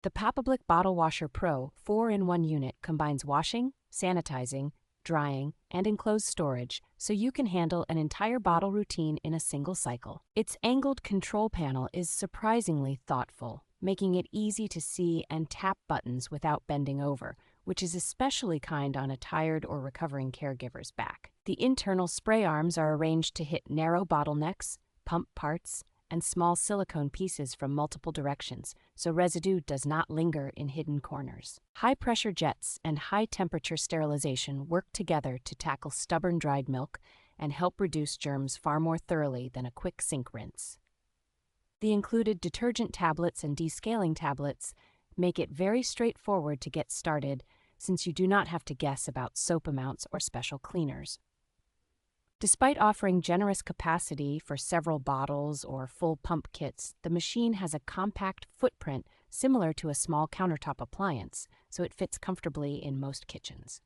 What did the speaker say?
The Papablic Bottle Washer Pro 4-in-1 unit combines washing, sanitizing, drying, and enclosed storage, so you can handle an entire bottle routine in a single cycle. Its angled control panel is surprisingly thoughtful, making it easy to see and tap buttons without bending over, which is especially kind on a tired or recovering caregiver's back. The internal spray arms are arranged to hit narrow bottlenecks, pump parts, and small silicone pieces from multiple directions, so residue does not linger in hidden corners. High-pressure jets and high-temperature sterilization work together to tackle stubborn dried milk and help reduce germs far more thoroughly than a quick sink rinse. The included detergent tablets and descaling tablets make it very straightforward to get started, since you do not have to guess about soap amounts or special cleaners. Despite offering generous capacity for several bottles or full pump kits, the machine has a compact footprint similar to a small countertop appliance, so it fits comfortably in most kitchens.